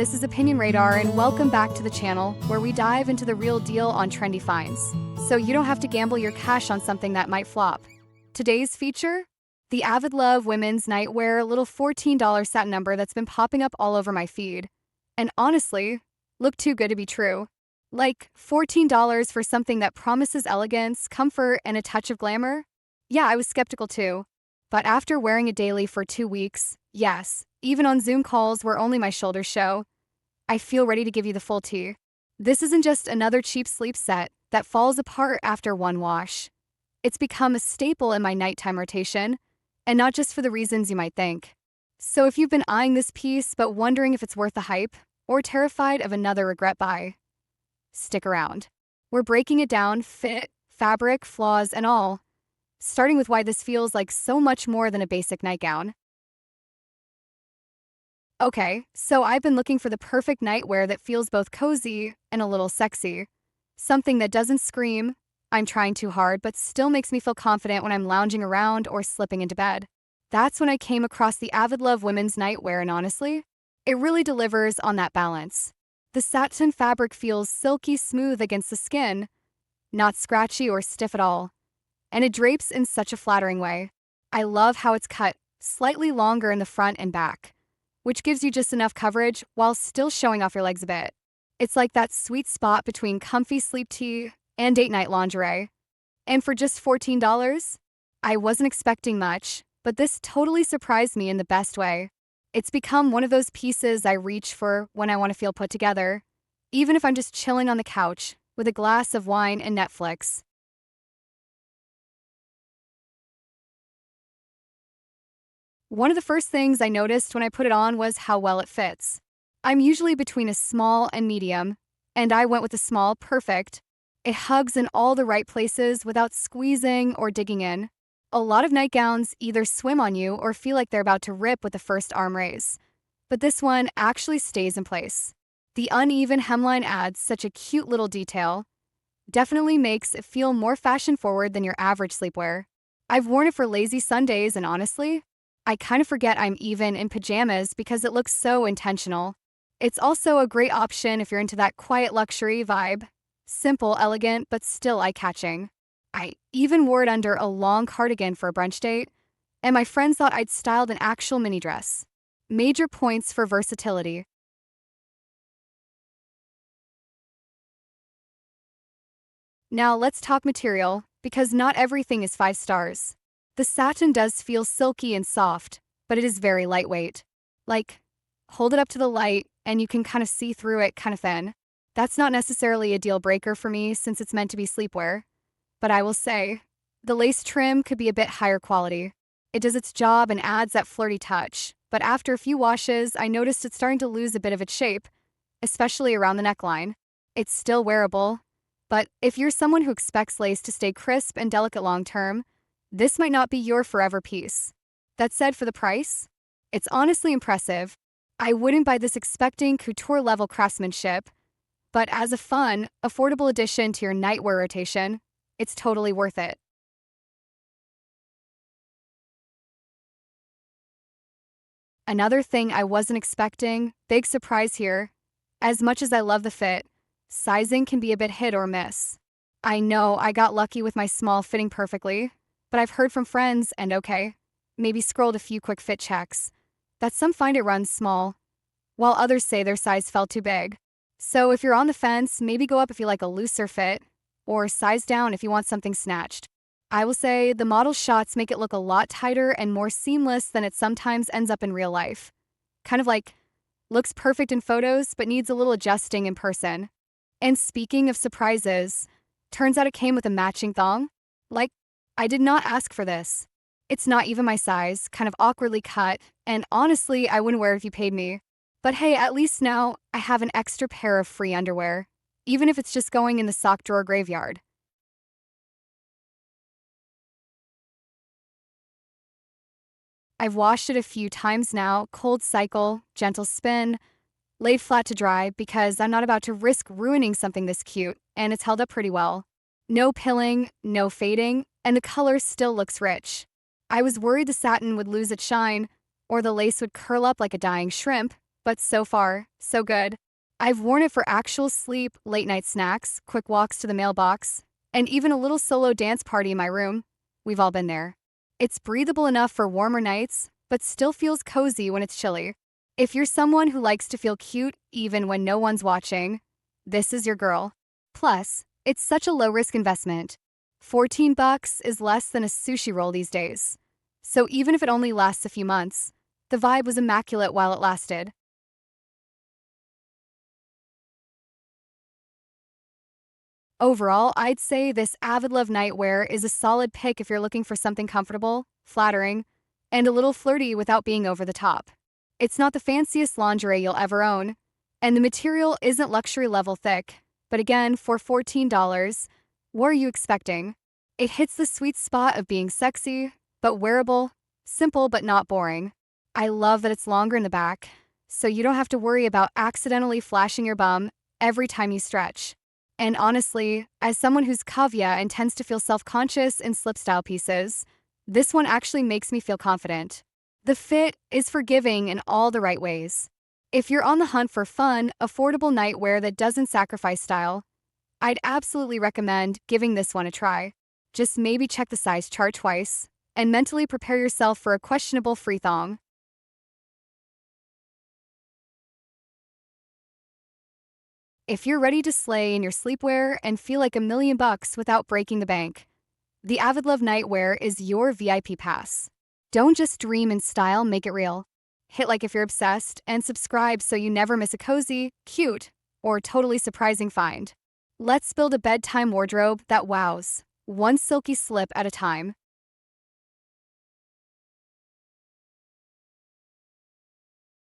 this is Opinion Radar, and welcome back to the channel where we dive into the real deal on trendy finds, so you don't have to gamble your cash on something that might flop. Today's feature? The Avidlove women's nightwear little $14 satin number that's been popping up all over my feed. And honestly, look too good to be true. Like, $14 for something that promises elegance, comfort, and a touch of glamour? Yeah, I was skeptical too. But after wearing it daily for 2 weeks, yes, even on Zoom calls where only my shoulders show, I feel ready to give you the full tea. This isn't just another cheap sleep set that falls apart after one wash. It's become a staple in my nighttime rotation, and not just for the reasons you might think. So if you've been eyeing this piece but wondering if it's worth the hype, or terrified of another regret buy, stick around. We're breaking it down, fit, fabric, flaws, and all, starting with why this feels like so much more than a basic nightgown. Okay, so I've been looking for the perfect nightwear that feels both cozy and a little sexy. Something that doesn't scream, "I'm trying too hard," but still makes me feel confident when I'm lounging around or slipping into bed. That's when I came across the Avidlove women's nightwear, and honestly, it really delivers on that balance. The satin fabric feels silky smooth against the skin, not scratchy or stiff at all. And it drapes in such a flattering way. I love how it's cut slightly longer in the front and back, which gives you just enough coverage while still showing off your legs a bit. It's like that sweet spot between comfy sleep tee and date night lingerie. And for just $14, I wasn't expecting much, but this totally surprised me in the best way. It's become one of those pieces I reach for when I want to feel put together, even if I'm just chilling on the couch with a glass of wine and Netflix. One of the first things I noticed when I put it on was how well it fits. I'm usually between a small and medium, and I went with a small perfect. It hugs in all the right places without squeezing or digging in. A lot of nightgowns either swim on you or feel like they're about to rip with the first arm raise. But this one actually stays in place. The uneven hemline adds such a cute little detail. Definitely makes it feel more fashion-forward than your average sleepwear. I've worn it for lazy Sundays, and honestly, I kind of forget I'm even in pajamas because it looks so intentional. It's also a great option if you're into that quiet luxury vibe. Simple, elegant, but still eye-catching. I even wore it under a long cardigan for a brunch date, and my friends thought I'd styled an actual mini dress. Major points for versatility. Now let's talk material, because not everything is 5 stars. The satin does feel silky and soft, but it is very lightweight. Like, hold it up to the light and you can kind of see through it kind of thin. That's not necessarily a deal breaker for me since it's meant to be sleepwear. But I will say, the lace trim could be a bit higher quality. It does its job and adds that flirty touch, but after a few washes, I noticed it's starting to lose a bit of its shape, especially around the neckline. It's still wearable, but if you're someone who expects lace to stay crisp and delicate long term, this might not be your forever piece. That said, for the price, it's honestly impressive. I wouldn't buy this expecting couture-level craftsmanship, but as a fun, affordable addition to your nightwear rotation, it's totally worth it. Another thing I wasn't expecting, big surprise here. As much as I love the fit, sizing can be a bit hit or miss. I know I got lucky with my small fitting perfectly, but I've heard from friends, and okay, maybe scrolled a few quick fit checks, that some find it runs small, while others say their size felt too big. So if you're on the fence, maybe go up if you like a looser fit, or size down if you want something snatched. I will say the model shots make it look a lot tighter and more seamless than it sometimes ends up in real life. Kind of like, looks perfect in photos but needs a little adjusting in person. And speaking of surprises, turns out it came with a matching thong. Like, I did not ask for this. It's not even my size, kind of awkwardly cut, and honestly, I wouldn't wear it if you paid me. But hey, at least now I have an extra pair of free underwear, even if it's just going in the sock drawer graveyard. I've washed it a few times now, cold cycle, gentle spin, laid flat to dry because I'm not about to risk ruining something this cute, and it's held up pretty well. No pilling, no fading, and the color still looks rich. I was worried the satin would lose its shine, or the lace would curl up like a dying shrimp, but so far, so good. I've worn it for actual sleep, late night snacks, quick walks to the mailbox, and even a little solo dance party in my room. We've all been there. It's breathable enough for warmer nights, but still feels cozy when it's chilly. If you're someone who likes to feel cute even when no one's watching, this is your girl. Plus, it's such a low-risk investment. 14 bucks is less than a sushi roll these days. So even if it only lasts a few months, the vibe was immaculate while it lasted. Overall, I'd say this Avidlove nightwear is a solid pick if you're looking for something comfortable, flattering, and a little flirty without being over the top. It's not the fanciest lingerie you'll ever own, and the material isn't luxury level thick. But again, for $14, what are you expecting? It hits the sweet spot of being sexy, but wearable, simple but not boring. I love that it's longer in the back, so you don't have to worry about accidentally flashing your bum every time you stretch. And honestly, as someone who's cavia and tends to feel self-conscious in slip-style pieces, this one actually makes me feel confident. The fit is forgiving in all the right ways. If you're on the hunt for fun, affordable nightwear that doesn't sacrifice style, I'd absolutely recommend giving this one a try. Just maybe check the size chart twice, and mentally prepare yourself for a questionable free thong. If you're ready to slay in your sleepwear and feel like $1,000,000 without breaking the bank, the Avidlove Nightwear is your VIP pass. Don't just dream in style, make it real. Hit like if you're obsessed, and subscribe so you never miss a cozy, cute, or totally surprising find. Let's build a bedtime wardrobe that wows, one silky slip at a time.